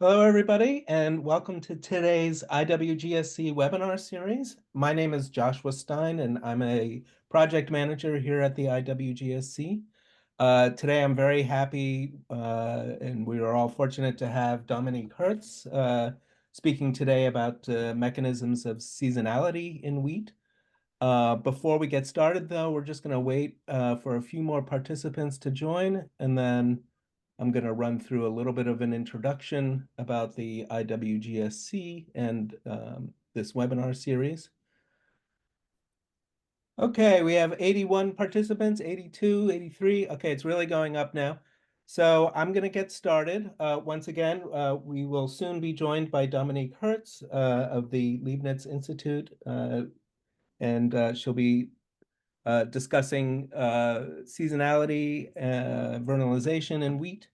Hello, everybody, and welcome to today's IWGSC webinar series. My name is Joshua Stein, and I'm a project manager here at the IWGSC. Today, I'm very happy, and we are all fortunate to have Dominique Hirsz speaking today about mechanisms of seasonality in wheat. Before we get started, though, we're just going to wait for a few more participants to join, and then I'm going to run through a little bit of an introduction about the IWGSC and this webinar series. Okay, we have 81 participants, 82, 83. Okay, it's really going up now. So I'm going to get started. Once again, we will soon be joined by Dominique Hirsz of the Leibniz Institute, and she'll be discussing seasonality, vernalization in wheat.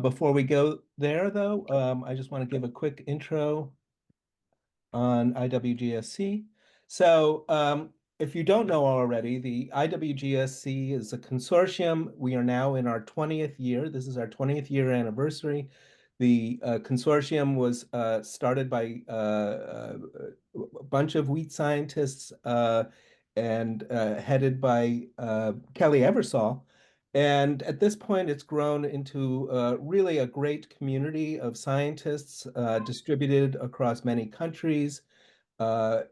Before we go there, though, I just want to give a quick intro on IWGSC. So if you don't know already, the IWGSC is a consortium. We are now in our 20th year. This is our 20th year anniversary. The consortium was started by a bunch of wheat scientists and headed by Kelly Eversole. And at this point, it's grown into really a great community of scientists distributed across many countries,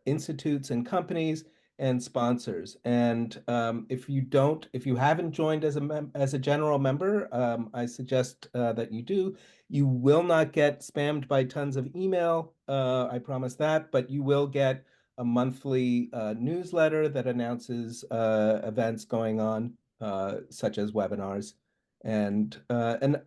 institutes and companies, and sponsors. And if you haven't joined as a general member, I suggest that you do. You will not get spammed by tons of email, I promise that, but you will get a monthly newsletter that announces events going on, such as webinars. And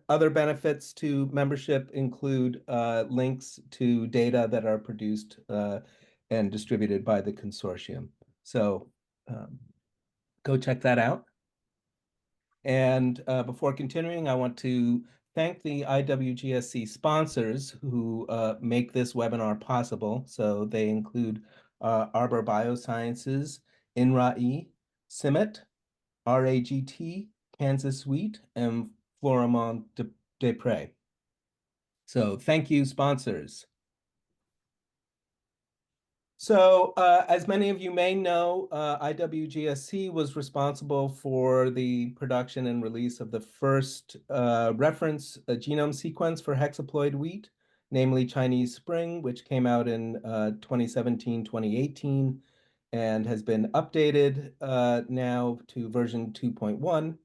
other benefits to membership include links to data that are produced and distributed by the consortium. So go check that out. And before continuing, I want to thank the IWGSC sponsors who make this webinar possible. So they include Arbor Biosciences, INRAE, CIMMYT, RAGT, Kansas Wheat, and Florimond des Prés. So thank you, sponsors. So, as many of you may know, IWGSC was responsible for the production and release of the first reference genome sequence for hexaploid wheat, namely Chinese Spring, which came out in 2017, 2018, and has been updated now to version 2.1.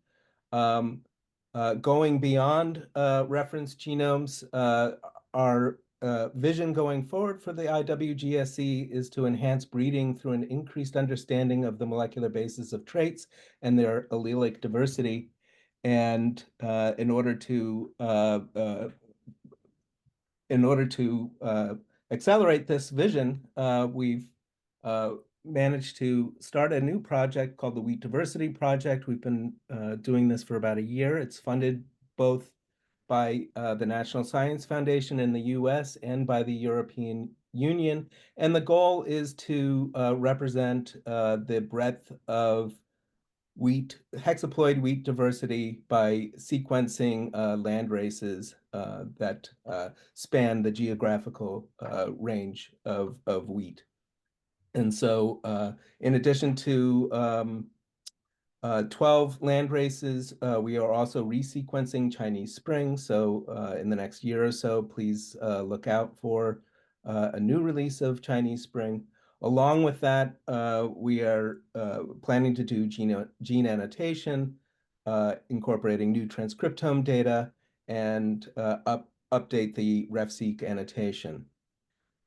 Going beyond reference genomes, our vision going forward for the IWGSC is to enhance breeding through an increased understanding of the molecular basis of traits and their allelic diversity. And in order to accelerate this vision, we've managed to start a new project called the Wheat Diversity Project. We've been doing this for about a year. It's funded both by the National Science Foundation in the US and by the European Union. And the goal is to represent the breadth of hexaploid wheat diversity by sequencing land races that span the geographical range of wheat. And so in addition to 12 land races, we are also resequencing Chinese Spring. So in the next year or so, please look out for a new release of Chinese Spring. Along with that, we are planning to do gene annotation, incorporating new transcriptome data, and update the RefSeq annotation.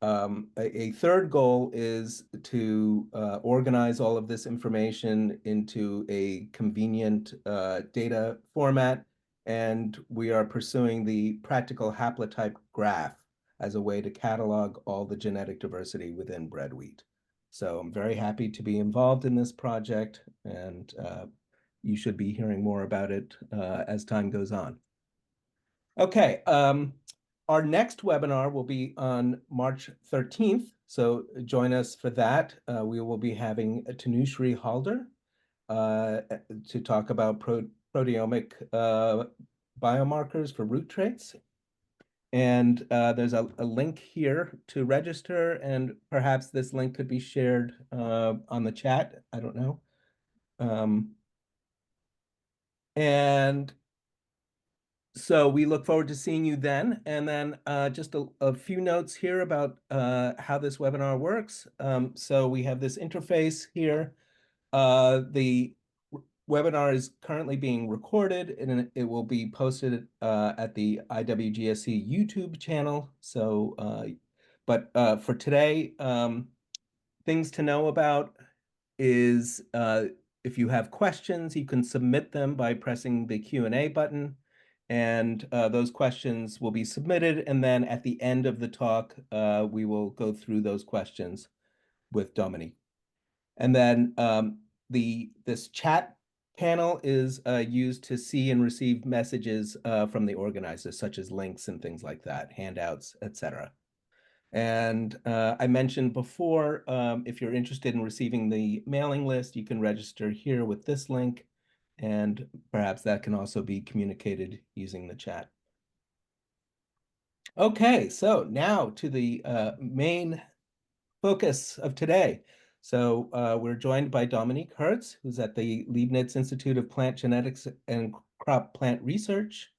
A third goal is to organize all of this information into a convenient data format, and we are pursuing the practical haplotype graph as a way to catalog all the genetic diversity within bread wheat. So I'm very happy to be involved in this project, and you should be hearing more about it as time goes on. Okay, our next webinar will be on March 13th, so join us for that. We will be having Tanushree Halder to talk about proteomic biomarkers for root traits. And there's a link here to register, and perhaps this link could be shared on the chat. I don't know. And so we look forward to seeing you then. And then just a few notes here about how this webinar works. So we have this interface here. The webinar is currently being recorded, and it will be posted at the IWGSC YouTube channel. So, but for today, things to know about is if you have questions, you can submit them by pressing the Q&A button, and those questions will be submitted, and then at the end of the talk, we will go through those questions with Dominique. And then this chat panel is used to see and receive messages from the organizers, such as links and things like that, handouts, etc. And I mentioned before, if you're interested in receiving the mailing list, you can register here with this link, and perhaps that can also be communicated using the chat. Okay, so now to the main focus of today. So we're joined by Dominique Hirsz, who's at the Leibniz Institute of Plant Genetics and Crop Plant Research,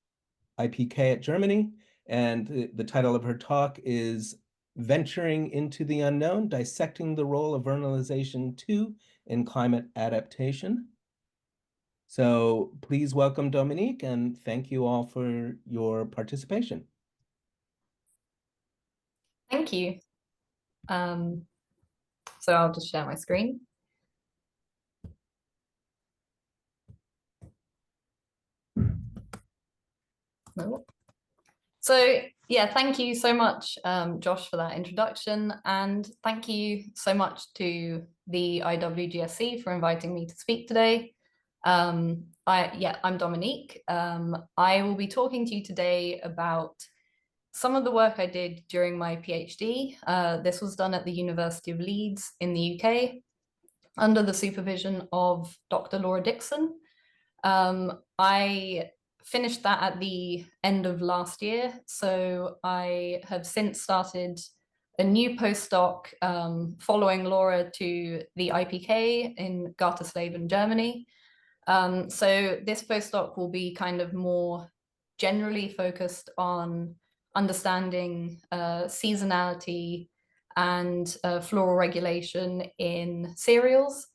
IPK at Germany. And the title of her talk is Venturing into the Unknown, Dissecting the Role of Vernalization2 in Climate Adaptation. So please welcome Dominique, and thank you all for your participation. Thank you. So I'll just share my screen. No. So yeah, thank you so much, Josh, for that introduction. And thank you so much to the IWGSC for inviting me to speak today. I'm Dominique. I will be talking to you today about some of the work I did during my PhD. This was done at the University of Leeds in the UK under the supervision of Dr. Laura Dixon. I finished that at the end of last year, so I have since started a new postdoc following Laura to the IPK in Gartersleben, Germany. So this postdoc will be kind of more generally focused on understanding seasonality and floral regulation in cereals.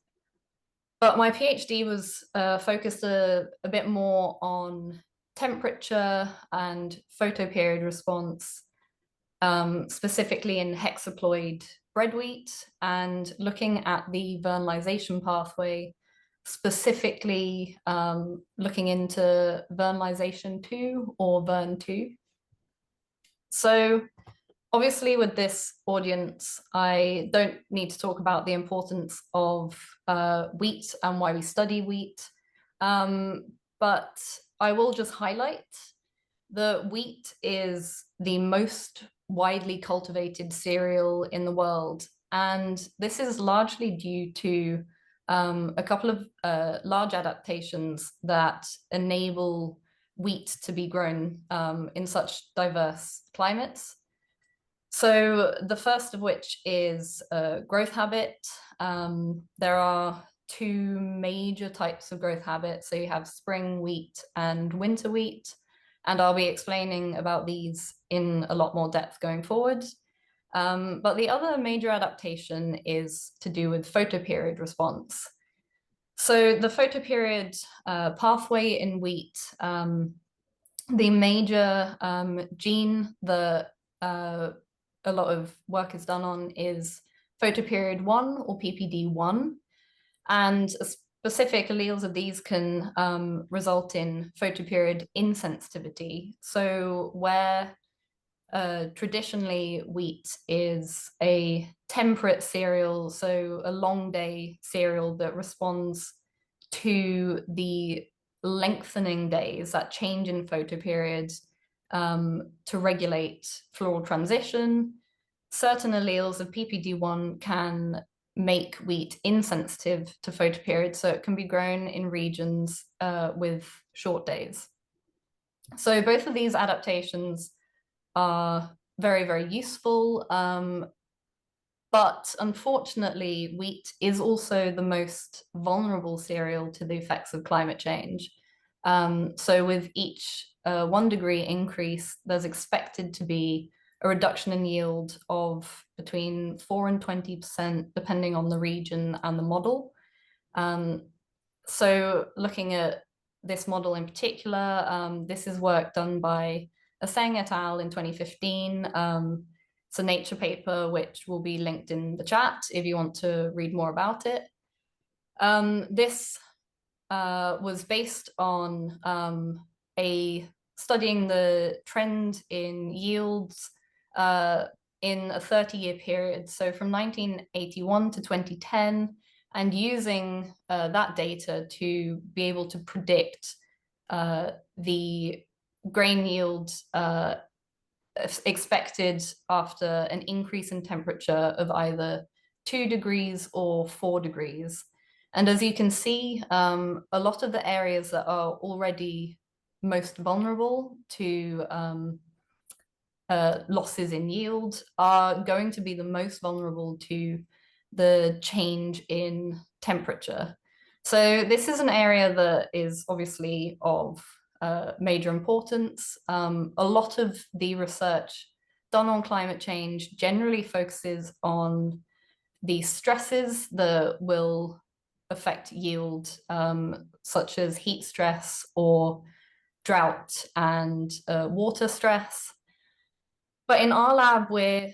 But my PhD was focused a bit more on temperature and photoperiod response, specifically in hexaploid bread wheat, and looking at the vernalization pathway, specifically looking into vernalization2 or VRN2. So obviously with this audience, I don't need to talk about the importance of wheat and why we study wheat, but I will just highlight that wheat is the most widely cultivated cereal in the world. And this is largely due to a couple of large adaptations that enable wheat to be grown in such diverse climates. So the first of which is growth habit. There are two major types of growth habit. So you have spring wheat and winter wheat, and I'll be explaining about these in a lot more depth going forward. But the other major adaptation is to do with photoperiod response. So the photoperiod pathway in wheat, the major gene that a lot of work is done on is photoperiod 1 or PPD1, and specific alleles of these can result in photoperiod insensitivity. So where traditionally wheat is a temperate cereal, so a long day cereal that responds to the lengthening days, that change in photoperiods, to regulate floral transition. Certain alleles of PPD1 can make wheat insensitive to photoperiod, so it can be grown in regions with short days. So both of these adaptations are very, very useful. But unfortunately, wheat is also the most vulnerable cereal to the effects of climate change. So with each 1 degree increase, there's expected to be a reduction in yield of between 4 and 20%, depending on the region and the model. So looking at this model in particular, this is work done by Aseng et al. In 2015. It's a Nature paper, which will be linked in the chat if you want to read more about it. This was based on studying the trend in yields in a 30-year period, so from 1981 to 2010, and using that data to be able to predict the grain yield expected after an increase in temperature of either 2 degrees or 4 degrees. And as you can see, a lot of the areas that are already most vulnerable to losses in yield are going to be the most vulnerable to the change in temperature. So this is an area that is obviously of major importance. A lot of the research done on climate change generally focuses on the stresses that will affect yield, such as heat stress or drought and water stress. But in our lab, we're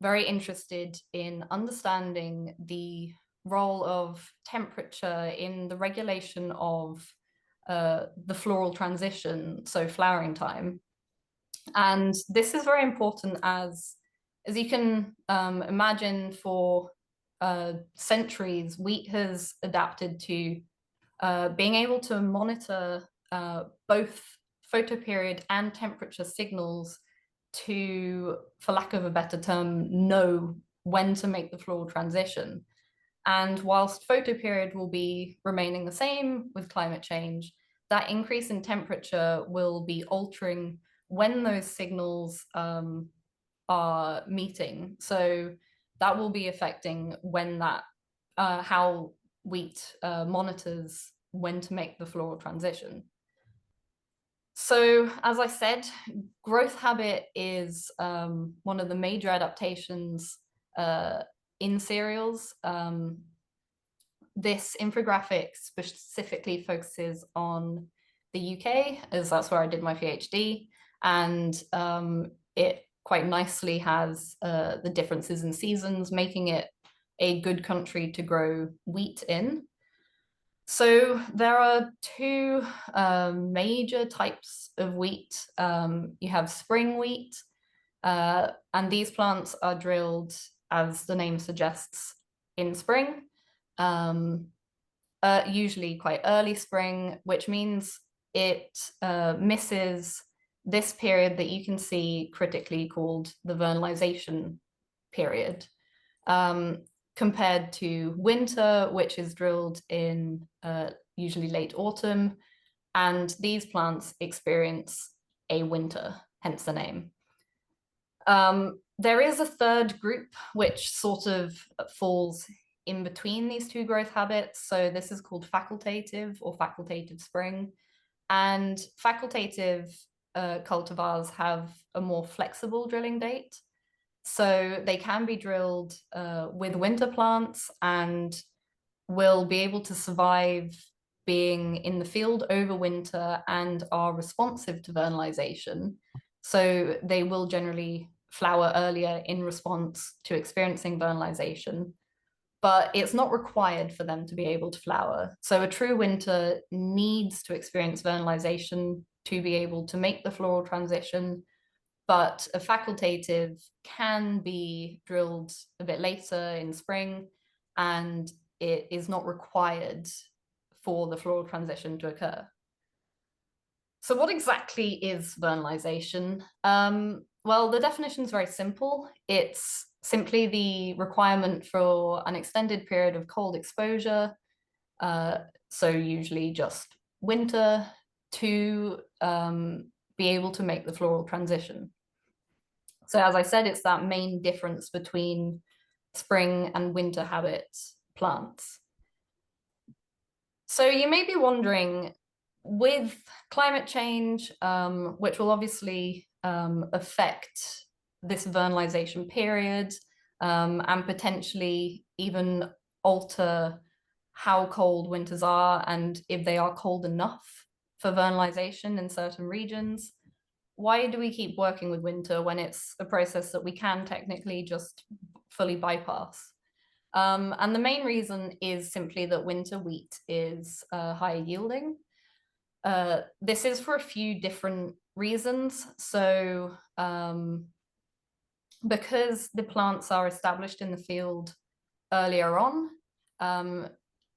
very interested in understanding the role of temperature in the regulation of the floral transition, so flowering time. And this is very important as you can imagine, for centuries, wheat has adapted to being able to monitor both photoperiod and temperature signals to, for lack of a better term, know when to make the floral transition. And whilst photoperiod will be remaining the same with climate change, that increase in temperature will be altering when those signals are meeting. So that will be affecting when that, how wheat monitors when to make the floral transition. So as I said, growth habit is one of the major adaptations in cereals. This infographic specifically focuses on the UK, as that's where I did my PhD, and it quite nicely has the differences in seasons, making it a good country to grow wheat in. So there are two major types of wheat. You have spring wheat, and these plants are drilled, as the name suggests, in spring, usually quite early spring, which means it misses this period that you can see critically called the vernalization period, compared to winter, which is drilled in usually late autumn, and these plants experience a winter, hence the name. There is a third group which sort of falls in between these two growth habits. So this is called facultative or facultative spring. And facultative cultivars have a more flexible drilling date. So they can be drilled with winter plants and will be able to survive being in the field over winter and are responsive to vernalization. So they will generally flower earlier in response to experiencing vernalization, but it's not required for them to be able to flower. So a true winter needs to experience vernalization to be able to make the floral transition, but a facultative can be drilled a bit later in spring, and it is not required for the floral transition to occur. So what exactly is vernalization? Well, the definition is very simple. It's simply the requirement for an extended period of cold exposure, so usually just winter, to be able to make the floral transition. So as I said, it's that main difference between spring and winter habit plants. So you may be wondering, with climate change, which will obviously affect this vernalization period, and potentially even alter how cold winters are and if they are cold enough for vernalization in certain regions, why do we keep working with winter when it's a process that we can technically just fully bypass? And the main reason is simply that winter wheat is higher yielding. This is for a few different reasons. So because the plants are established in the field earlier on,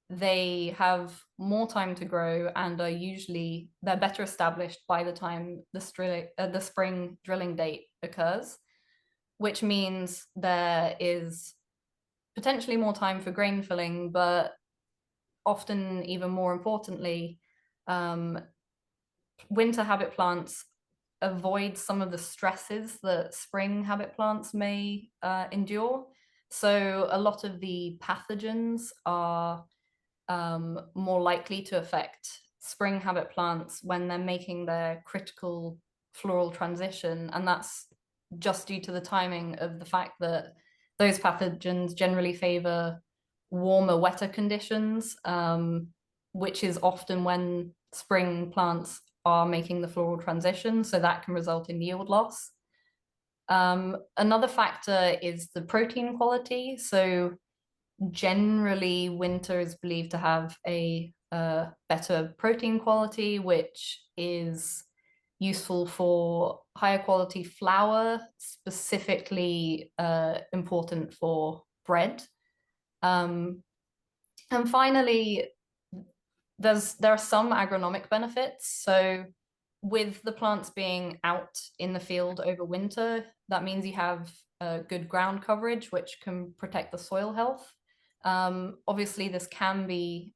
they have more time to grow and are usually, they're better established by the time the spring drilling date occurs, which means there is potentially more time for grain filling, but often even more importantly, winter habit plants avoid some of the stresses that spring habit plants may endure. So a lot of the pathogens are more likely to affect spring habit plants when they're making their critical floral transition. And that's just due to the timing of the fact that those pathogens generally favor warmer, wetter conditions, which is often when spring plants are making the floral transition. So that can result in yield loss. Another factor is the protein quality. So generally, winter is believed to have a better protein quality, which is useful for higher quality flour, specifically important for bread. And finally, there are some agronomic benefits. So with the plants being out in the field over winter, that means you have good ground coverage, which can protect the soil health. Obviously, this can be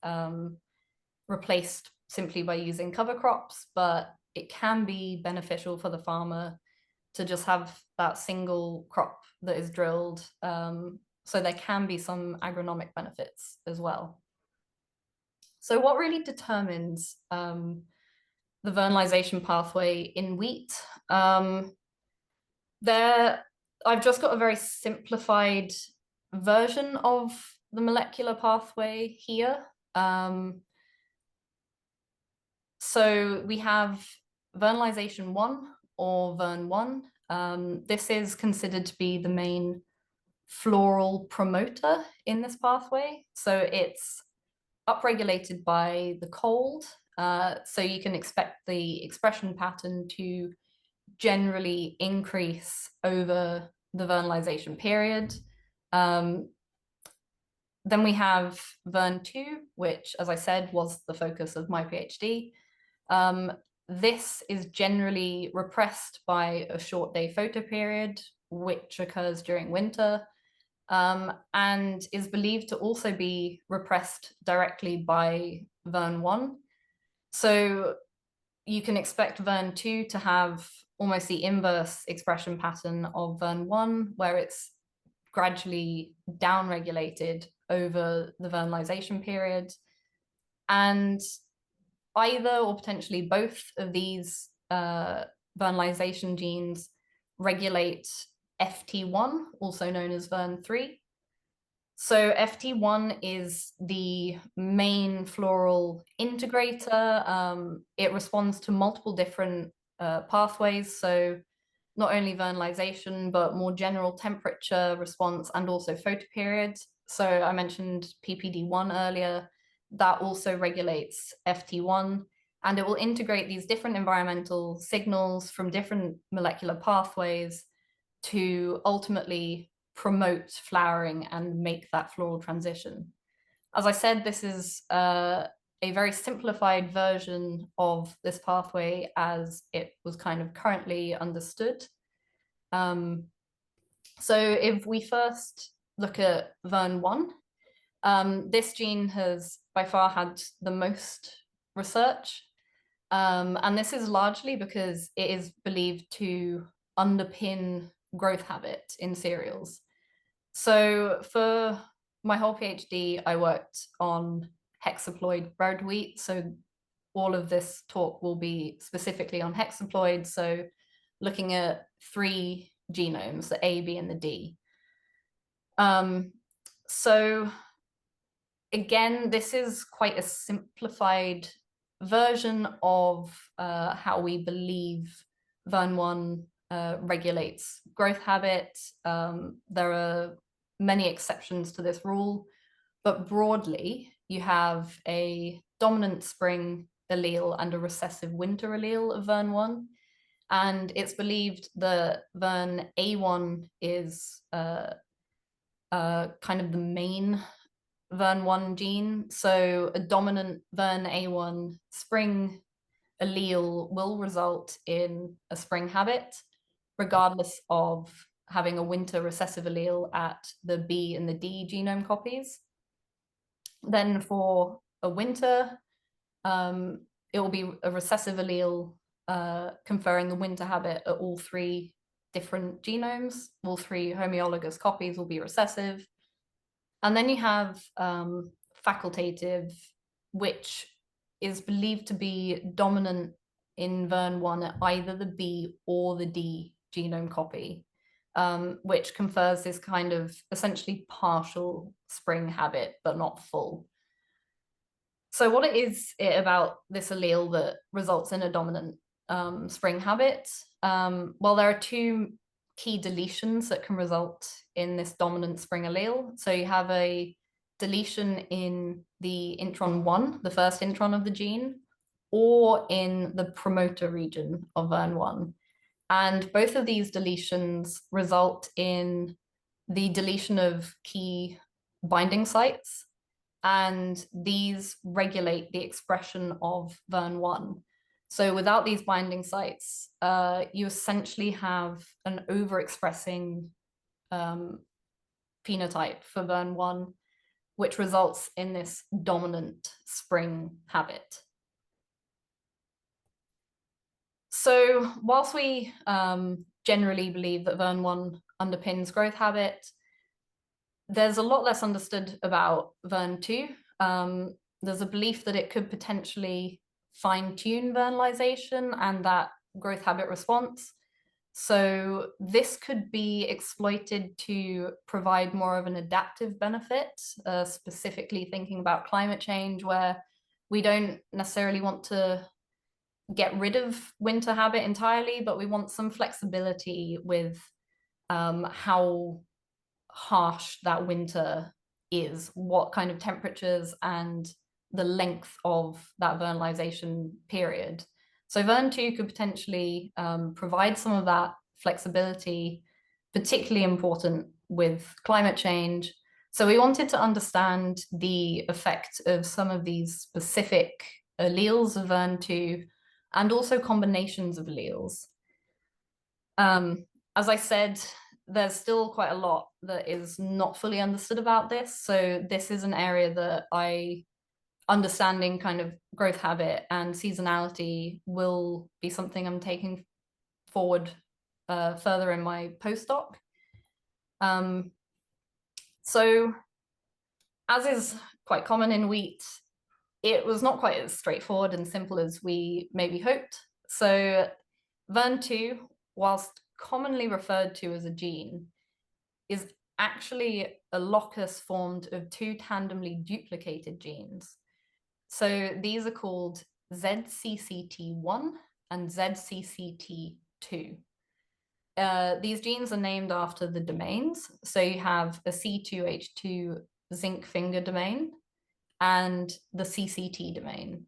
replaced simply by using cover crops, but it can be beneficial for the farmer to just have that single crop that is drilled. So there can be some agronomic benefits as well. So what really determines the vernalization pathway in wheat? I've just got a very simplified version of the molecular pathway here. So we have vernalization 1 or VRN1. This is considered to be the main floral promoter in this pathway. So it's upregulated by the cold. So you can expect the expression pattern to generally increase over the vernalization period. Then we have VRN2, which, as I said, was the focus of my PhD. This is generally repressed by a short day photoperiod, which occurs during winter, and is believed to also be repressed directly by VRN1. So you can expect VRN2 to have almost the inverse expression pattern of VRN1, where it's gradually downregulated over the vernalization period. And either or potentially both of these vernalization genes regulate FT1, also known as VRN3. So FT1 is the main floral integrator. It responds to multiple different pathways. So not only vernalization, but more general temperature response and also photoperiods. So I mentioned PPD1 earlier. That also regulates FT1, and it will integrate these different environmental signals from different molecular pathways to ultimately promote flowering and make that floral transition. As I said, this is a very simplified version of this pathway as it was kind of currently understood. So if we first look at VRN1, this gene has by far had the most research. And this is largely because it is believed to underpin growth habit in cereals. So for my whole PhD, I worked on hexaploid bread wheat. So all of this talk will be specifically on hexaploid. So looking at 3 genomes, the A, B, and the D. So again, this is quite a simplified version of how we believe VRN1 regulates growth habit. There are many exceptions to this rule, but broadly, you have a dominant spring allele and a recessive winter allele of VRN1. And it's believed that VRNA1 is kind of the main VRN1 gene. So a dominant VRNA1 spring allele will result in a spring habit, regardless of having a winter recessive allele at the B and the D genome copies. Then for a winter, it will be a recessive allele conferring the winter habit at all 3 different genomes. All 3 homologous copies will be recessive. And then you have facultative, which is believed to be dominant in VRN1 at either the B or the D genome copy, which confers this kind of essentially partial spring habit, but not full. So what is it about this allele that results in a dominant spring habit? Well, there are 2 key deletions that can result in this dominant spring allele. So you have a deletion in the intron 1, the first intron of the gene, or in the promoter region of VRN1. And both of these deletions result in the deletion of key binding sites, and these regulate the expression of VRN1. So without these binding sites, you essentially have an overexpressing phenotype for VRN1, which results in this dominant spring habit. So whilst we generally believe that VRN1 underpins growth habit, there's a lot less understood about VRN2. There's a belief that it could potentially fine-tune vernalization and that growth habit response. So this could be exploited to provide more of an adaptive benefit, specifically thinking about climate change, where we don't necessarily want to get rid of winter habit entirely, but we want some flexibility with how harsh that winter is, what kind of temperatures, and the length of that vernalization period. So VRN2 could potentially provide some of that flexibility, particularly important with climate change. So we wanted to understand the effect of some of these specific alleles of VRN2 and also combinations of alleles. As I said, there's still quite a lot that is not fully understood about this. So this is an area that understanding kind of growth habit and seasonality will be something I'm taking forward further in my postdoc. So as is quite common in wheat, it was not quite as straightforward and simple as we maybe hoped. So VRN2, whilst commonly referred to as a gene, is actually a locus formed of 2 tandemly duplicated genes. So these are called ZCCT1 and ZCCT2. These genes are named after the domains. So you have a C2H2 zinc finger domain and the CCT domain.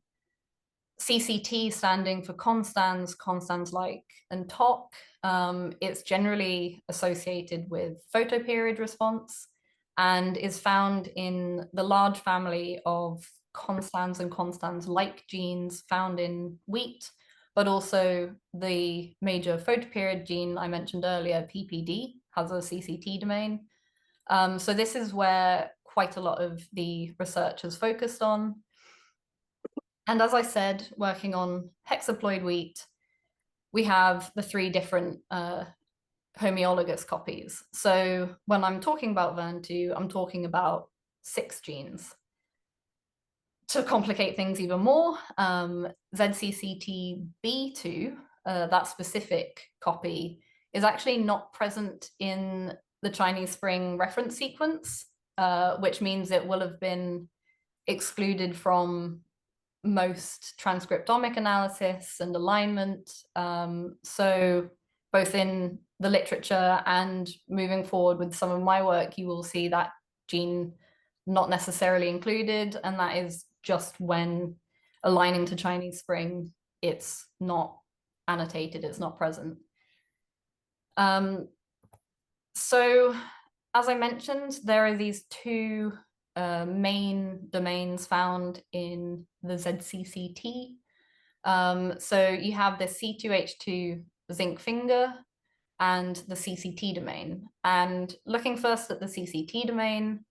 CCT standing for constans, constans-like, and TOC. It's generally associated with photoperiod response and is found in the large family of constans and constans-like genes found in wheat, but also the major photoperiod gene I mentioned earlier, PPD, has a CCT domain. So this is where quite a lot of the research is focused on. And as I said, working on hexaploid wheat, we have the 3 different homologous copies. So when I'm talking about VRN2, I'm talking about 6 genes. To complicate things even more, ZCCTB2, that specific copy, is actually not present in the Chinese spring reference sequence, which means it will have been excluded from most transcriptomic analysis and alignment. So both in the literature and moving forward with some of my work, you will see that gene not necessarily included, and that is just when aligning to Chinese spring, it's not annotated, it's not present. So as I mentioned, there are these two main domains found in the ZCCT. So you have the C2H2 zinc finger and the CCT domain. And looking first at the CCT domain,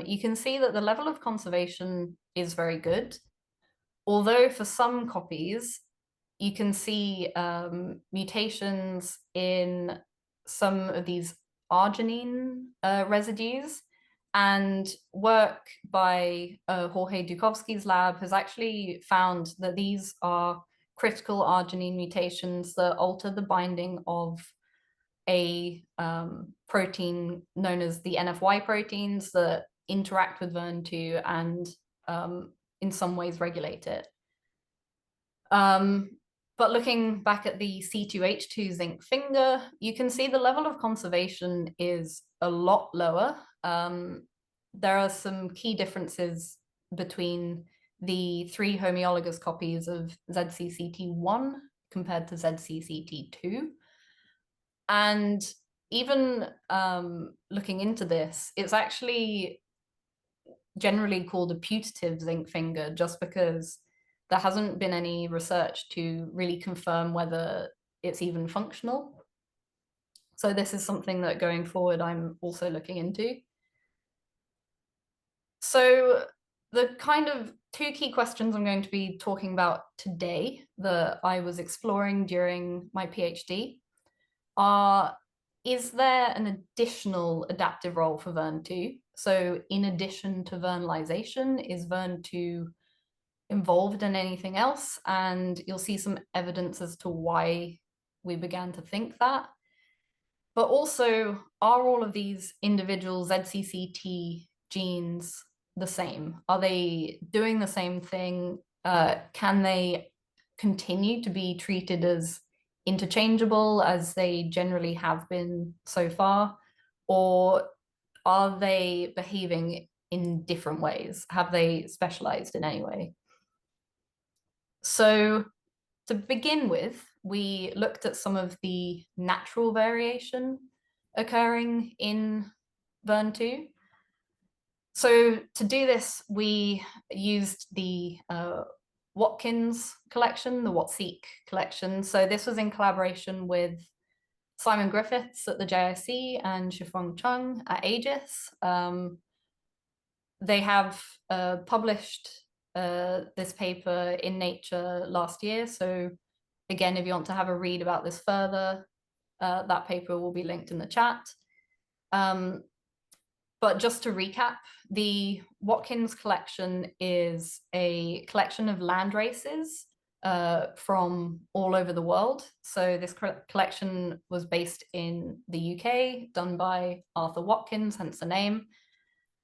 you can see that the level of conservation is very good. Although for some copies, you can see mutations in some of these arginine residues, and work by Jorge Dukovsky's lab has actually found that these are critical arginine mutations that alter the binding of a protein known as the NFY proteins that interact with VRN2 and in some ways regulate it. But looking back at the C2H2 zinc finger, you can see the level of conservation is a lot lower. There are some key differences between the 3 homologous copies of ZCCT1 compared to ZCCT2. And even looking into this, it's actually generally called a putative zinc finger just because there hasn't been any research to really confirm whether it's even functional. So this is something that going forward I'm also looking into. So the kind of 2 key questions I'm going to be talking about today that I was exploring during my PhD are, is there an additional adaptive role for VRN2? So in addition to vernalization, is VRN2 involved in anything else? And you'll see some evidence as to why we began to think that. But also, are all of these individual ZCCT genes the same? Are they doing the same thing? Can they continue to be treated as interchangeable as they generally have been so far? Or are they behaving in different ways? Have they specialized in any way? So to begin with, we looked at some of the natural variation occurring in VRN2. So to do this, we used the Watkins collection, the WatSeq collection. So this was in collaboration with Simon Griffiths at the JIC and Shifeng Chung at Aegis. They have published this paper in Nature last year. So again, if you want to have a read about this further, that paper will be linked in the chat. But just to recap, the Watkins collection is a collection of landraces from all over the world. So this collection was based in the UK, done by Arthur Watkins, hence the name.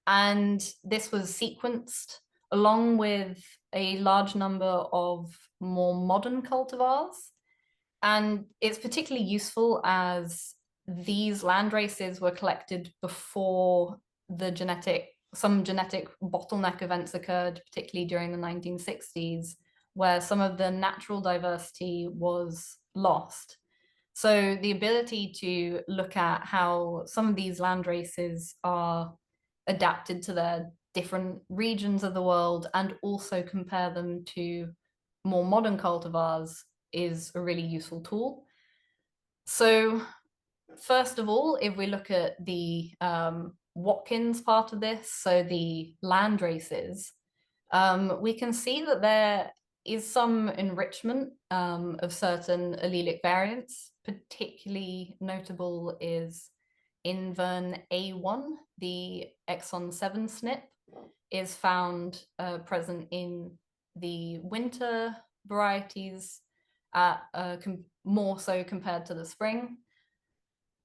And this was sequenced along with a large number of more modern cultivars. And it's particularly useful as these landraces were collected before some genetic bottleneck events occurred, particularly during the 1960s, where some of the natural diversity was lost. So the ability to look at how some of these landraces are adapted to their different regions of the world and also compare them to more modern cultivars is a really useful tool. So first of all, if we look at the Watkins part of this, so the land races, we can see that there is some enrichment of certain allelic variants, particularly notable is in VRN1, the exon 7 SNP is found present in the winter varieties, more so compared to the spring.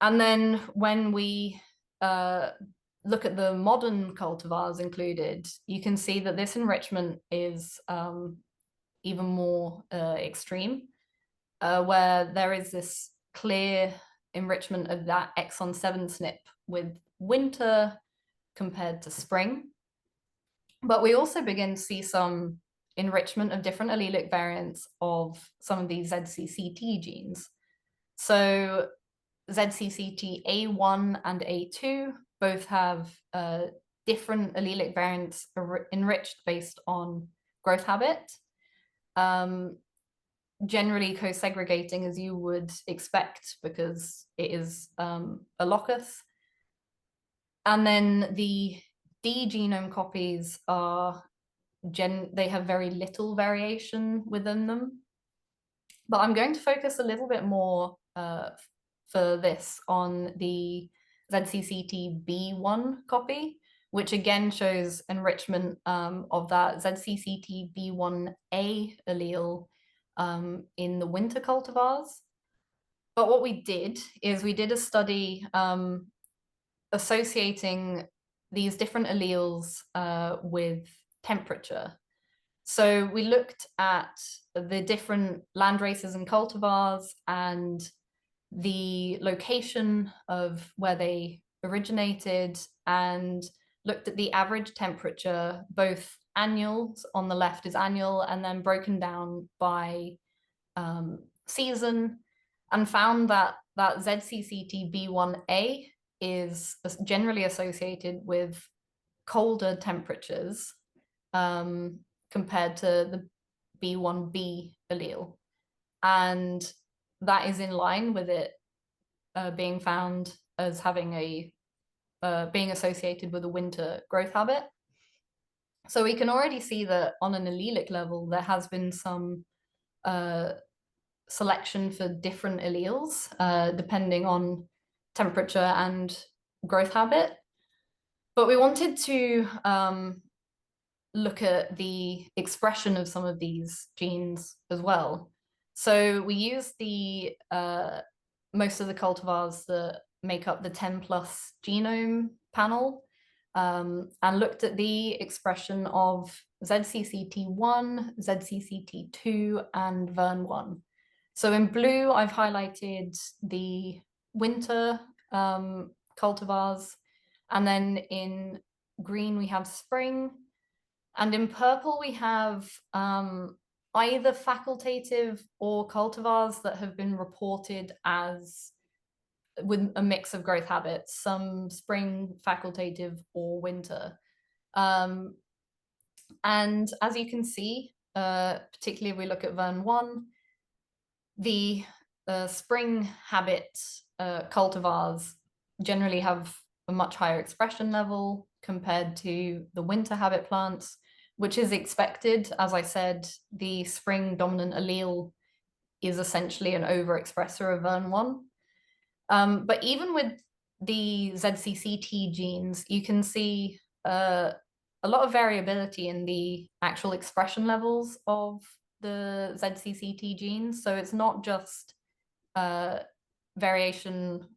And then when we look at the modern cultivars included, you can see that this enrichment is even more extreme, where there is this clear enrichment of that exon 7 SNP with winter compared to spring. But we also begin to see some enrichment of different allelic variants of some of these ZCCT genes. So ZCCT1 and A2 both have different allelic variants enriched based on growth habit, generally co-segregating as you would expect because it is a locus. And then the D genome copies are they have very little variation within them. But I'm going to focus a little bit more for this on the ZCCT1 copy, which again shows enrichment of that ZCCT1A allele in the winter cultivars. But what we did is we did a study associating these different alleles with temperature. So we looked at the different landraces and cultivars and the location of where they originated and looked at the average temperature, both annuals, on the left is annual, and then broken down by season, and found that ZCCT1A is generally associated with colder temperatures compared to the B1B allele. And that is in line with it being found as having being associated with a winter growth habit. So we can already see that on an allelic level, there has been some selection for different alleles depending on temperature and growth habit. But we wanted to look at the expression of some of these genes as well. So we used the most of the cultivars that make up the 10+ genome panel and looked at the expression of ZCCT1, ZCCT2, and VRN1. So in blue, I've highlighted the winter cultivars, and then in green we have spring, and in purple we have either facultative or cultivars that have been reported as with a mix of growth habits, some spring, facultative, or winter. And as you can see, particularly if we look at VRN1, the spring habit cultivars generally have a much higher expression level compared to the winter habit plants, which is expected. As I said, the spring dominant allele is essentially an overexpressor of VRN1. But even with the ZCCT genes, you can see a lot of variability in the actual expression levels of the ZCCT genes. So it's not just variation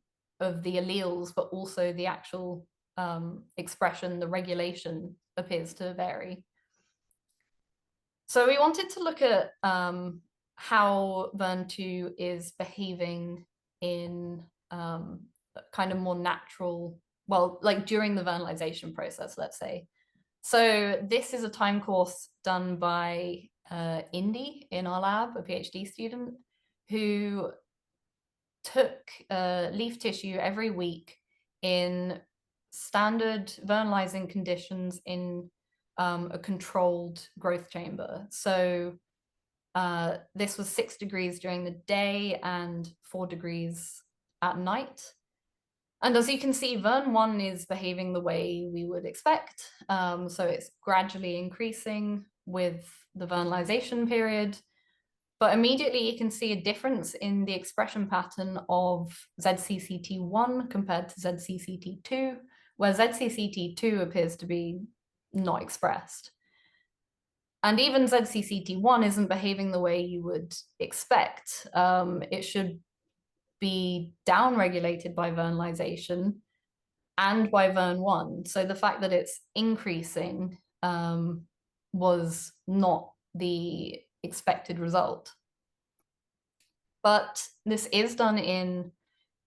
of the alleles, but also the actual expression, the regulation appears to vary. So we wanted to look at how VRN2 is behaving in kind of more natural, well, like during the vernalization process, let's say. So this is a time course done by Indy in our lab, a PhD student, who took leaf tissue every week in standard vernalizing conditions in a controlled growth chamber. So this was 6 degrees during the day and 4 degrees at night. And as you can see, VRN1 is behaving the way we would expect. So it's gradually increasing with the vernalization period. But immediately you can see a difference in the expression pattern of ZCCT1 compared to ZCCT2, where ZCCT2 appears to be not expressed. And even ZCCT1 isn't behaving the way you would expect. It should be downregulated by vernalization and by VRN1. So the fact that it's increasing was not the expected result. But this is done in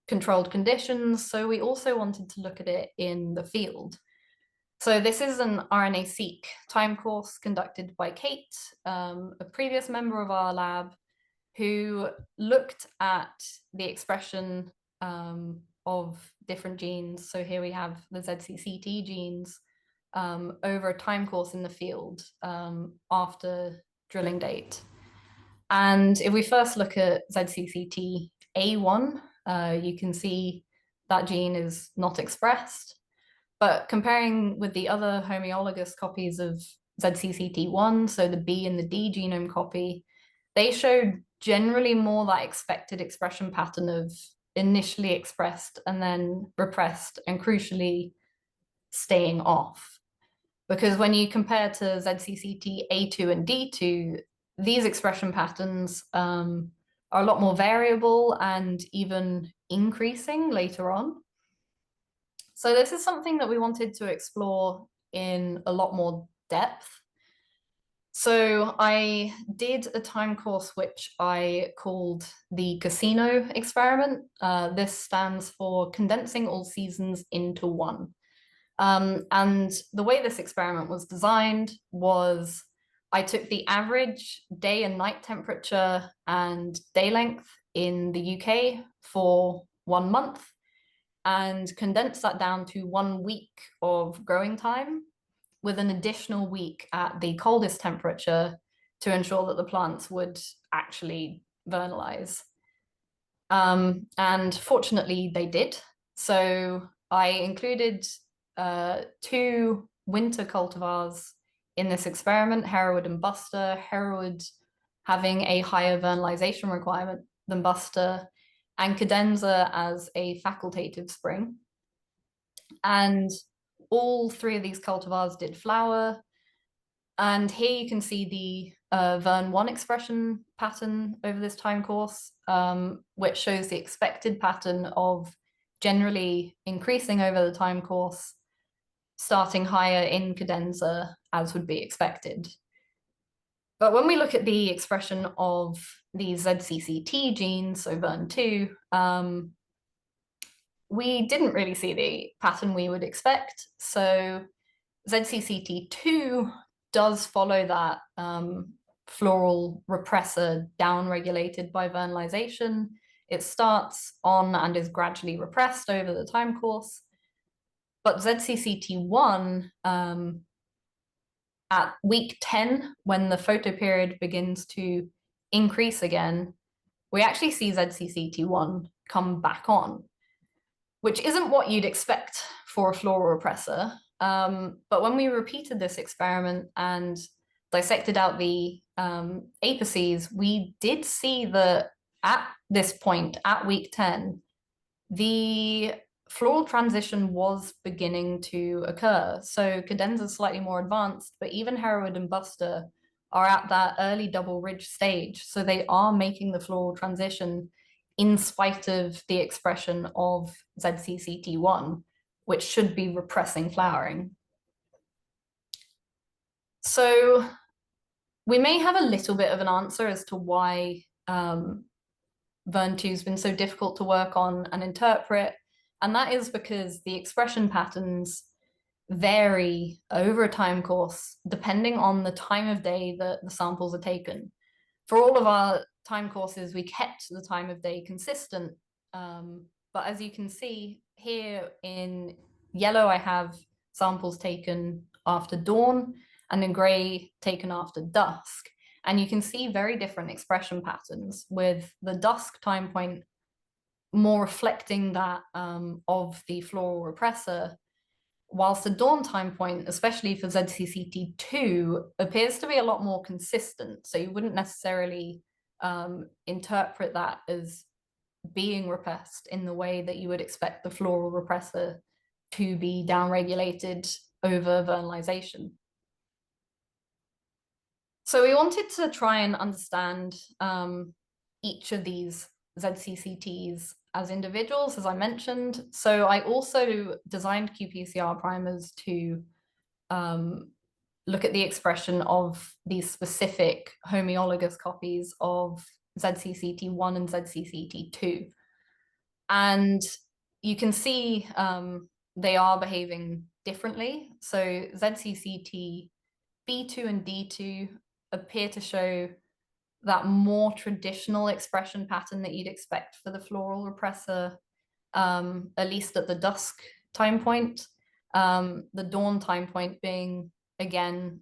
controlled conditions, so we also wanted to look at it in the field. So this is an RNA-seq time course conducted by Kate, a previous member of our lab, who looked at the expression of different genes. So here we have the ZCCT genes over a time course in the field after drilling date. And if we first look at ZCCT1, you can see that gene is not expressed. But comparing with the other homologous copies of ZCCT1, so the B and the D genome copy, they showed generally more that expected expression pattern of initially expressed and then repressed, and crucially staying off. Because when you compare to ZCCT2 and D2, these expression patterns are a lot more variable and even increasing later on. So this is something that we wanted to explore in a lot more depth. So I did a time course which I called the casino experiment. This stands for condensing all seasons into one. And the way this experiment was designed was I took the average day and night temperature and day length in the UK for 1 month and condensed that down to 1 week of growing time, with an additional week at the coldest temperature to ensure that the plants would actually vernalize. And fortunately, they did. So I included 2 winter cultivars in this experiment, Hereward and Buster, Hereward having a higher vernalization requirement than Buster, and cadenza as a facultative spring. And all 3 of these cultivars did flower. And here you can see the VRN1 expression pattern over this time course, which shows the expected pattern of generally increasing over the time course, starting higher in cadenza as would be expected. But when we look at the expression of these ZCCT genes, so VRN2, we didn't really see the pattern we would expect. So ZCCT2 does follow that floral repressor down-regulated by vernalization. It starts on and is gradually repressed over the time course. But ZCCT1, at week 10, when the photoperiod begins to increase again, we actually see ZCCT1 come back on, which isn't what you'd expect for a floral repressor. But when we repeated this experiment and dissected out the apices, we did see that at this point, at week 10, the floral transition was beginning to occur. So cadenza is slightly more advanced, but even Hereward and Buster are at that early double ridge stage. So they are making the floral transition in spite of the expression of ZCCT1, which should be repressing flowering. So we may have a little bit of an answer as to why VRN2 has been so difficult to work on and interpret. And that is because the expression patterns vary over a time course depending on the time of day that the samples are taken. For all of our time courses, we kept the time of day consistent. But as you can see here in yellow, I have samples taken after dawn, and in gray taken after dusk. And you can see very different expression patterns, with the dusk time point more reflecting that of the floral repressor, whilst the dawn time point, especially for ZCCT2, appears to be a lot more consistent. So you wouldn't necessarily interpret that as being repressed in the way that you would expect the floral repressor to be downregulated over vernalization. So we wanted to try and understand each of these ZCCTs as individuals, as I mentioned. So I also designed qPCR primers to look at the expression of these specific homologous copies of ZCCT1 and ZCCT2. And you can see they are behaving differently. So ZCCT B2 and D2 appear to show that more traditional expression pattern that you'd expect for the floral repressor, at least at the dusk time point. The dawn time point being, again,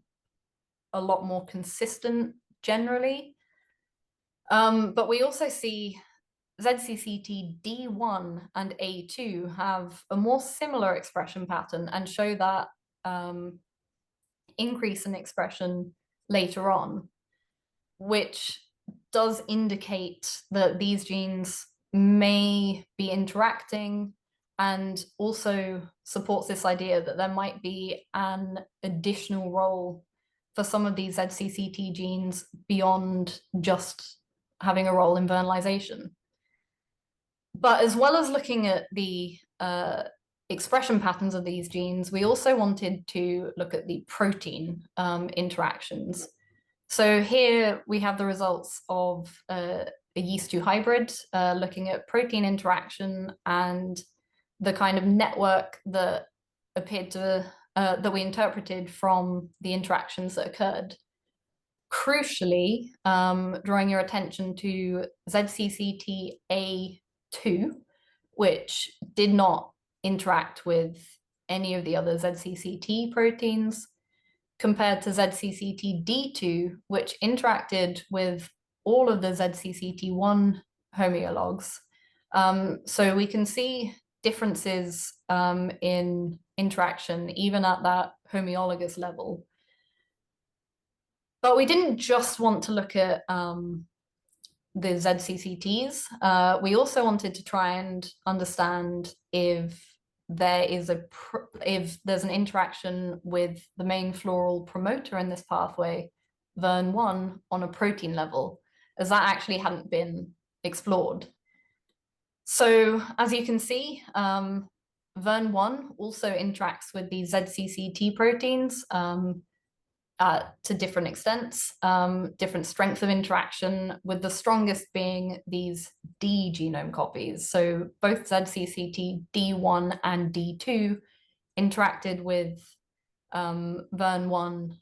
a lot more consistent generally. But we also see ZCCT D1 and A2 have a more similar expression pattern and show that increase in expression later on, which does indicate that these genes may be interacting, and also supports this idea that there might be an additional role for some of these ZCCT genes beyond just having a role in vernalization. But as well as looking at the expression patterns of these genes, we also wanted to look at the protein interactions. So here we have the results of a yeast-2 hybrid, looking at protein interaction and the kind of network that appeared to, that we interpreted from the interactions that occurred. Crucially, drawing your attention to ZCCTA2, which did not interact with any of the other ZCCT proteins, compared to ZCCTD2, which interacted with all of the ZCCT1 homologs. So we can see differences in interaction even at that homologous level. But we didn't just want to look at the ZCCTs. We also wanted to try and understand if there's an interaction with the main floral promoter in this pathway, VRN1, on a protein level, as that actually hadn't been explored. So as you can see, VRN1 also interacts with these ZCCT proteins to different extents, different strength of interaction, with the strongest being these D genome copies. So both ZCCT D1 and D2 interacted with VRN1,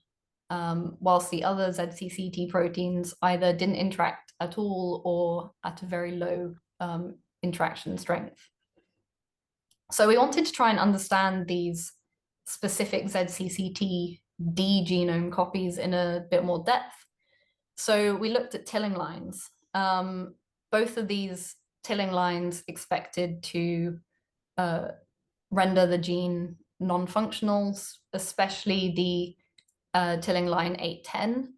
whilst the other ZCCT proteins either didn't interact at all or at a very low interaction strength. So we wanted to try and understand these specific ZCCT D genome copies in a bit more depth. So we looked at tilling lines. Both of these tilling lines expected to render the gene non-functional, especially the tilling line 810,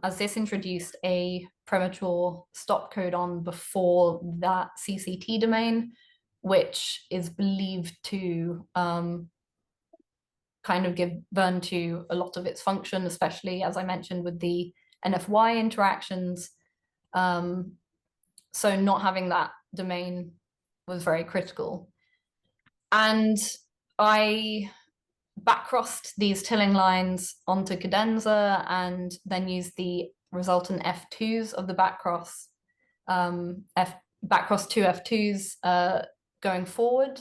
as this introduced a premature stop codon before that CCT domain, which is believed to kind of give VRN2 a lot of its function, especially, as I mentioned, with the NFY interactions. So not having that domain was very critical. And I backcrossed these tilling lines onto cadenza and then used the resultant F2s of the backcross, backcross 2 F2s going forward.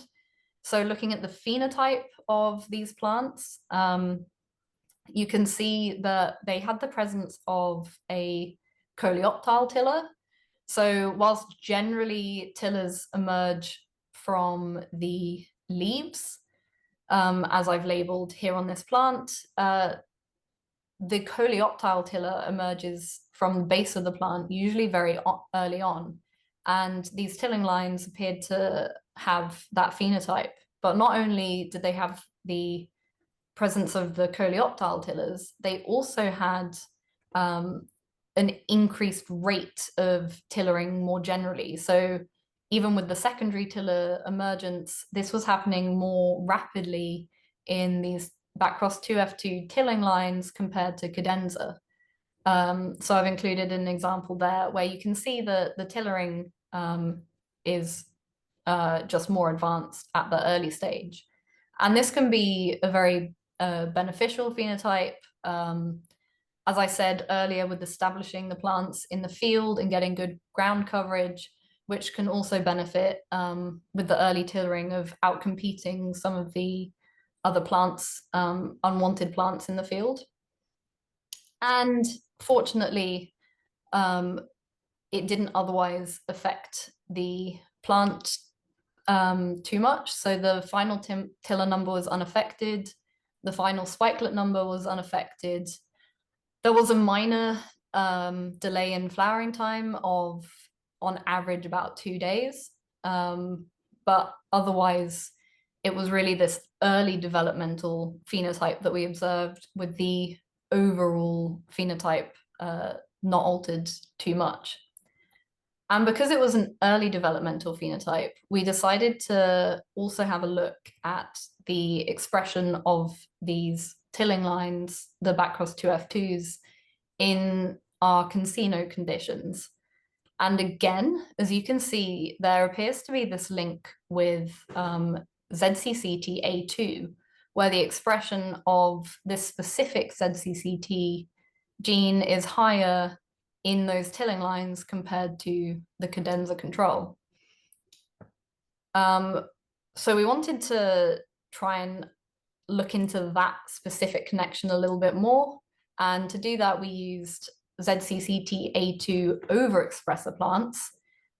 So looking at the phenotype of these plants, you can see that they had the presence of a coleoptile tiller. So whilst generally tillers emerge from the leaves, as I've labeled here on this plant, the coleoptile tiller emerges from the base of the plant, usually very early on. And these tilling lines appeared to have that phenotype. But not only did they have the presence of the coleoptile tillers, they also had an increased rate of tillering more generally. So even with the secondary tiller emergence, this was happening more rapidly in these backcross 2F2 tilling lines compared to cadenza. So I've included an example there where you can see that the tillering is just more advanced at the early stage. And this can be a very beneficial phenotype. As I said earlier, with establishing the plants in the field and getting good ground coverage, which can also benefit with the early tillering of outcompeting some of the other plants, unwanted plants in the field. And fortunately, it didn't otherwise affect the plant too much. So the final tiller number was unaffected. The final spikelet number was unaffected. There was a minor delay in flowering time of, on average, about 2 days. But otherwise, it was really this early developmental phenotype that we observed, with the overall phenotype not altered too much. And because it was an early developmental phenotype, we decided to also have a look at the expression of these tilling lines, the backcross 2F2s, in our Cancino conditions. And again, as you can see, there appears to be this link with ZCCT1, where the expression of this specific ZCCT gene is higher in those tilling lines compared to the cadenza control. So we wanted to try and look into that specific connection a little bit more. And to do that, we used ZCCT1 overexpressor plants.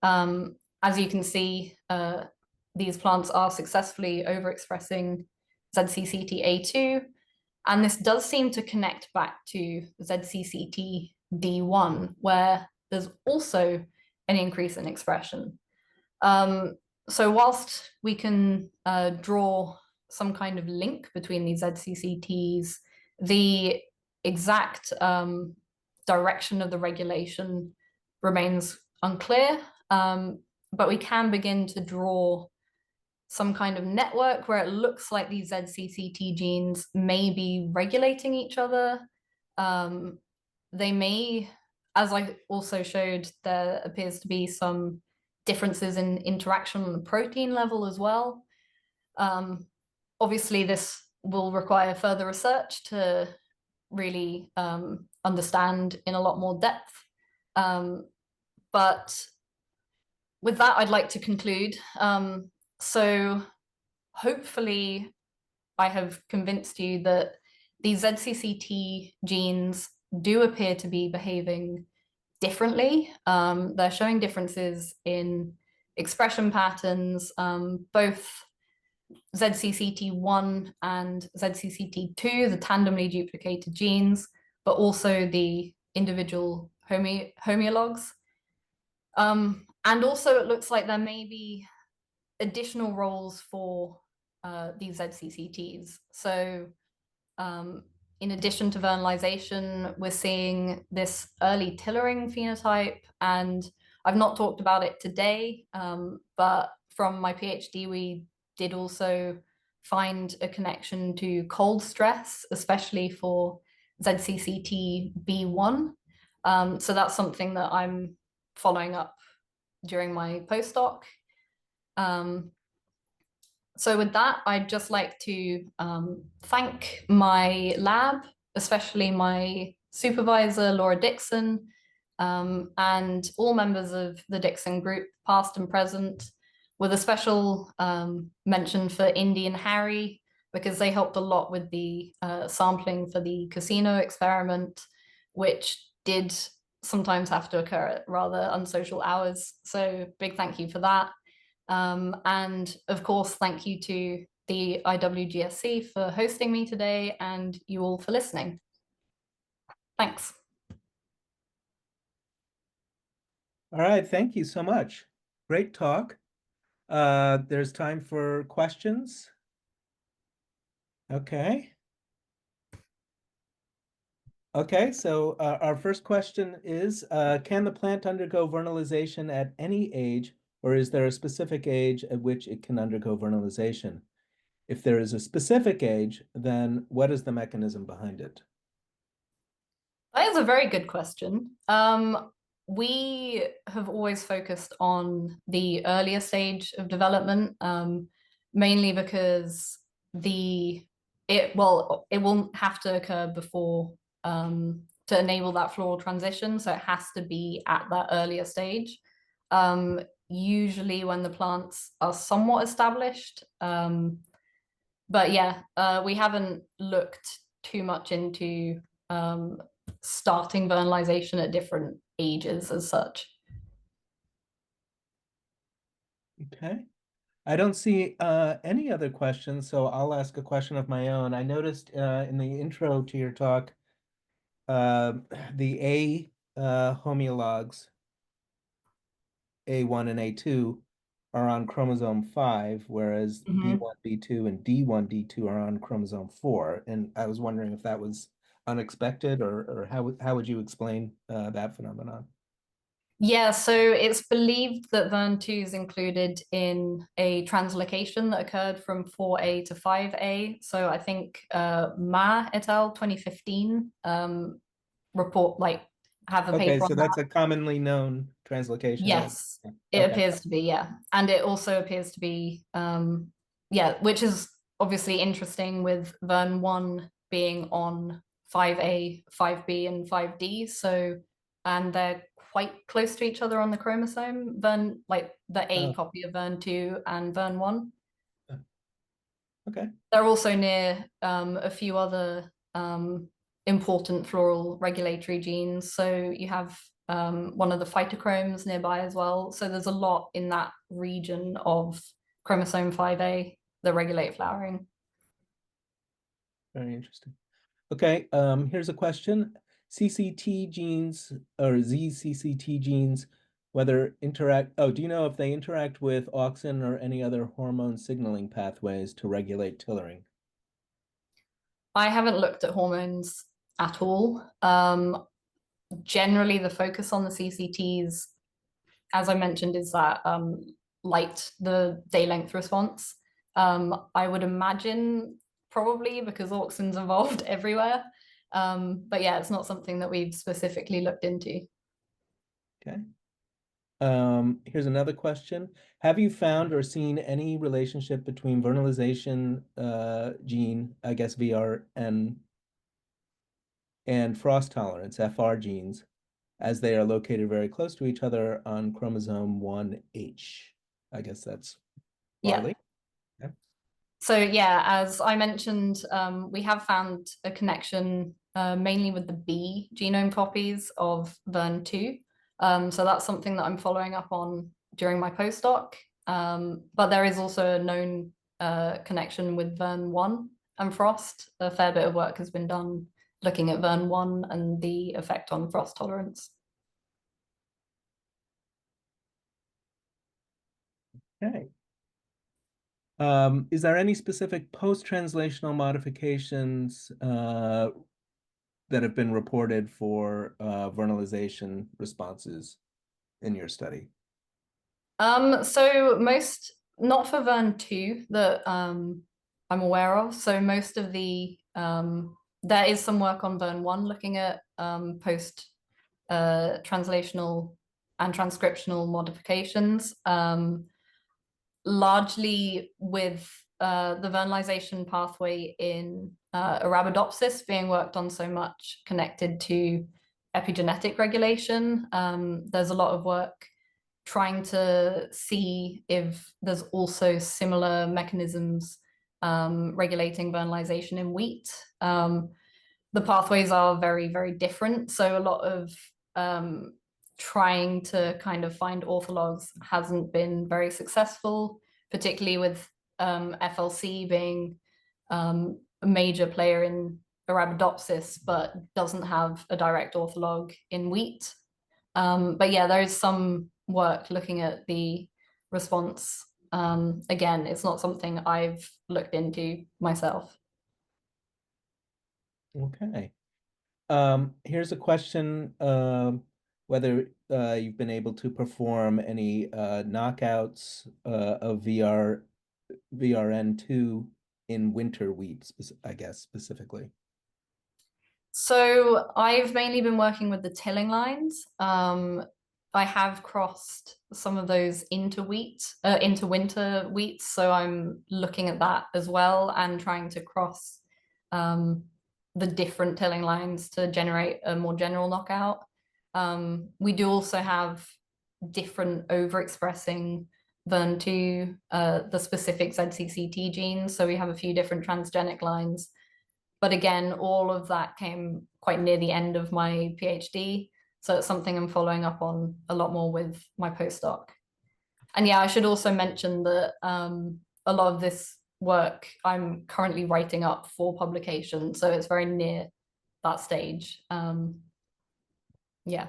As you can see, these plants are successfully overexpressing ZCCT1, and this does seem to connect back to ZCCT1, where there's also an increase in expression. So whilst we can draw some kind of link between these ZCCTs, the exact direction of the regulation remains unclear, but we can begin to draw some kind of network where it looks like these ZCCT genes may be regulating each other. They may, as I also showed, there appears to be some differences in interaction on the protein level as well. Obviously, this will require further research to really understand in a lot more depth. But with that, I'd like to conclude. So hopefully I have convinced you that these ZCCT genes do appear to be behaving differently. They're showing differences in expression patterns, both ZCCT1 and ZCCT2, the tandemly duplicated genes, but also the individual homologs. And also it looks like there may be additional roles for these ZCCTs. So in addition to vernalization, we're seeing this early tillering phenotype, and I've not talked about it today, but from my PhD, we did also find a connection to cold stress, especially for ZCCT1. So that's something that I'm following up during my postdoc. So with that, I'd just like to thank my lab, especially my supervisor, Laura Dixon, and all members of the Dixon group, past and present, with a special mention for Indy and Harry, because they helped a lot with the sampling for the casino experiment, which did sometimes have to occur at rather unsocial hours. So big thank you for that. And of course, thank you to the IWGSC for hosting me today, and you all for listening. Thanks. All right, thank you so much. Great talk. There's time for questions. Okay. Okay, so our first question is, can the plant undergo vernalization at any age, or is there a specific age at which it can undergo vernalization? If there is a specific age, then what is the mechanism behind it? That is a very good question. We have always focused on the earlier stage of development, mainly because it won't have to occur before to enable that floral transition, so it has to be at that earlier stage. Usually when the plants are somewhat established, but yeah, we haven't looked too much into starting vernalization at different ages as such. Okay. I don't see any other questions, so I'll ask a question of my own. I noticed in the intro to your talk, uh, the A homologs, A1 and A2, are on chromosome 5, whereas Mhm. B1, B2, and D1, D2 are on chromosome 4. And I was wondering if that was unexpected, or how would you explain that phenomenon? Yeah, so it's believed that VRN2 is included in a translocation that occurred from 4A to 5A. So I think Ma et al. 2015 report have a Okay, paper so on that's that. a commonly known translocation that, Yes, it okay. appears to be, yeah. And it also appears to be, yeah, which is obviously interesting with VRN1 being on 5A, 5B, and 5D. So, and they're quite close to each other on the chromosome, like the A Oh, copy of VRN2 and VRN1. okay. They're also near a few other important floral regulatory genes. So you have one of the phytochromes nearby as well. So there's a lot in that region of chromosome 5A that regulate flowering. Very interesting. Okay, here's a question. CCT genes or ZCCT genes, whether interact, oh, do you know if they interact with auxin or any other hormone signaling pathways to regulate tillering? I haven't looked at hormones at all. Generally, the focus on the CCTs, as I mentioned, is that light, the day length response. I would imagine probably because auxins evolved everywhere. But yeah, it's not something that we've specifically looked into. Okay. Here's another question. Have you found or seen any relationship between vernalization gene, I guess VRN, and frost tolerance, FR genes, as they are located very close to each other on chromosome 1H? I guess that's Yeah. barley. Yeah. So yeah, as I mentioned, we have found a connection mainly with the B genome copies of VERN2. So that's something that I'm following up on during my postdoc. But there is also a known connection with VERN1 and frost. A fair bit of work has been done looking at VERN1 and the effect on frost tolerance. Okay. Is there any specific post-translational modifications that have been reported for vernalization responses in your study? So most, not for VERN2 that I'm aware of. So most of the there is some work on VERN1 looking at post translational and transcriptional modifications, largely with the vernalization pathway in Arabidopsis being worked on so much connected to epigenetic regulation. There's a lot of work trying to see if there's also similar mechanisms regulating vernalization in wheat. The pathways are very, very different. So a lot of trying to kind of find orthologs hasn't been very successful, particularly with FLC being a major player in Arabidopsis, but doesn't have a direct ortholog in wheat. But yeah, there is some work looking at the response. Again, it's not something I've looked into myself. Okay. Here's a question, whether you've been able to perform any knockouts of VRN2 in winter wheat, I guess, specifically. So I've mainly been working with the tilling lines. I have crossed some of those into winter wheats. So I'm looking at that as well and trying to cross the different tilling lines to generate a more general knockout. We do also have different overexpressing VERN2, the specific ZCCT genes. So we have a few different transgenic lines. But again, all of that came quite near the end of my PhD. So it's something I'm following up on a lot more with my postdoc. And yeah, I should also mention that a lot of this work I'm currently writing up for publication. So it's very near that stage. Yeah.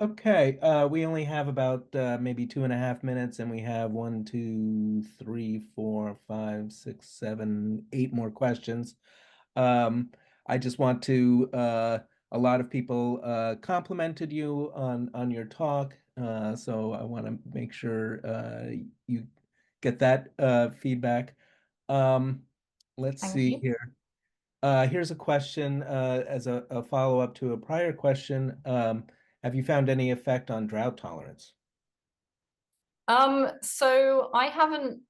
Okay, we only have about maybe 2.5 minutes, and we have 1, 2, 3, 4, 5, 6, 7, 8 more questions. I just want to, a lot of people complimented you on your talk, so I want to make sure you get that feedback. Let's Thank see you. here. Here's a question as a follow-up to a prior question. Have you found any effect on drought tolerance? So I haven't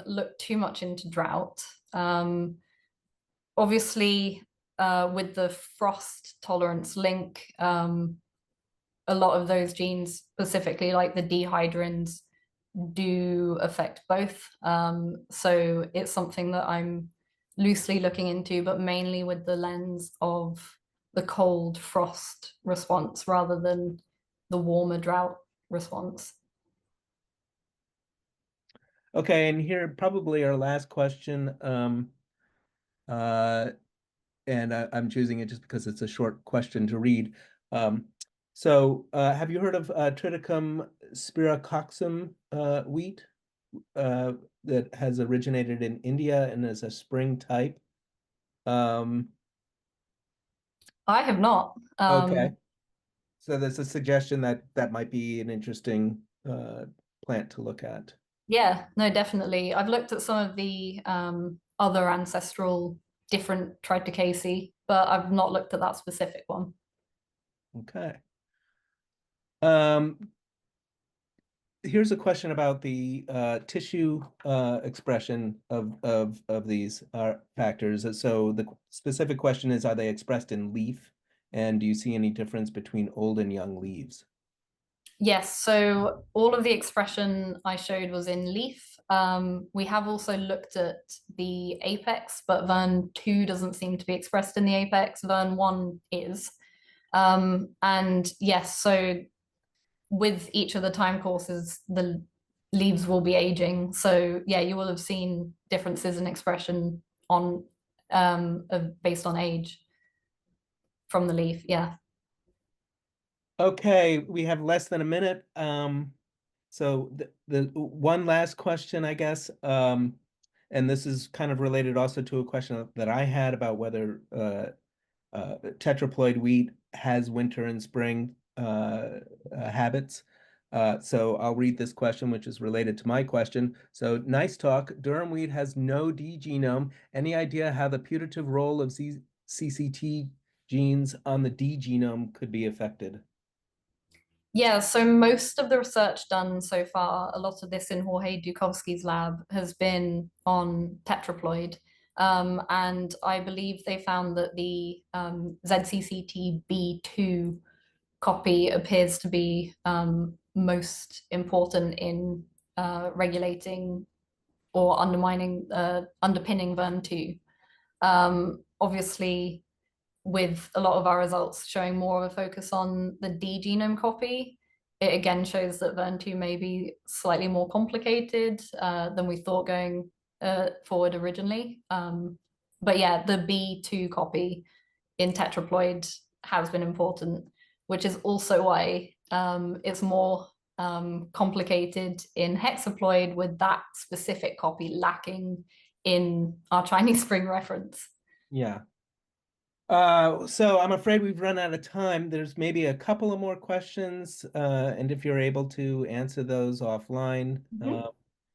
looked too much into drought. Obviously, with the frost tolerance link, a lot of those genes, specifically like the dehydrins, do affect both. So it's something that I'm loosely looking into, but mainly with the lens of the cold frost response rather than the warmer drought response. Okay, and here probably our last question. Uh, and I'm choosing it just because it's a short question to read. Have you heard of Triticum spiracoxum wheat that has originated in India and is a spring type? Um, I have not. okay, so there's a suggestion that that might be an interesting plant to look at. Yeah, no, definitely. I've looked at some of the other ancestral different Triticacea, but I've not looked at that specific one. Okay. Um, Here's a question about the tissue expression of these factors. So the specific question is, are they expressed in leaf? And do you see any difference between old and young leaves? Yes, so all of the expression I showed was in leaf. We have also looked at the apex, but VERN2 doesn't seem to be expressed in the apex. VERN1 is. And yes, so with each of the time courses, the leaves will be aging. So yeah, you will have seen differences in expression on based on age from the leaf. Yeah. Okay, we have less than a minute. So the one last question, I guess, and this is kind of related also to a question that I had about whether tetraploid wheat has winter and spring habits. So I'll read this question, which is related to my question. So nice talk. Durum wheat has no D genome. Any idea how the putative role of ZCCT genes on the D genome could be affected? Yeah, so most of the research done so far, a lot of this in Jorge Dukovsky's lab, has been on tetraploid. And I believe they found that the ZCCTB2 copy appears to be most important in regulating or underpinning VERN2. Obviously, with a lot of our results showing more of a focus on the D genome copy, it again shows that VERN2 may be slightly more complicated than we thought going forward originally. But yeah, the B2 copy in tetraploid has been important, which is also why it's more complicated in hexaploid with that specific copy lacking in our Chinese spring reference. Yeah. So I'm afraid we've run out of time. There's maybe a couple of more questions, and if you're able to answer those offline,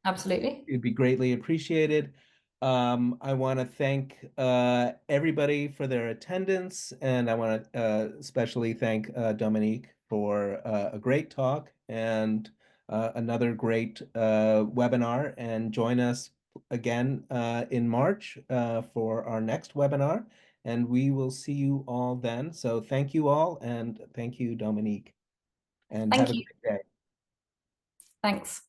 Absolutely. it'd be greatly appreciated. I want to thank everybody for their attendance, and I want to especially thank Dominique for a great talk and another great webinar. And join us again in March for our next webinar, and we will see you all then. So thank you all, and thank you, Dominique, and have Thank a you. great day. Thanks.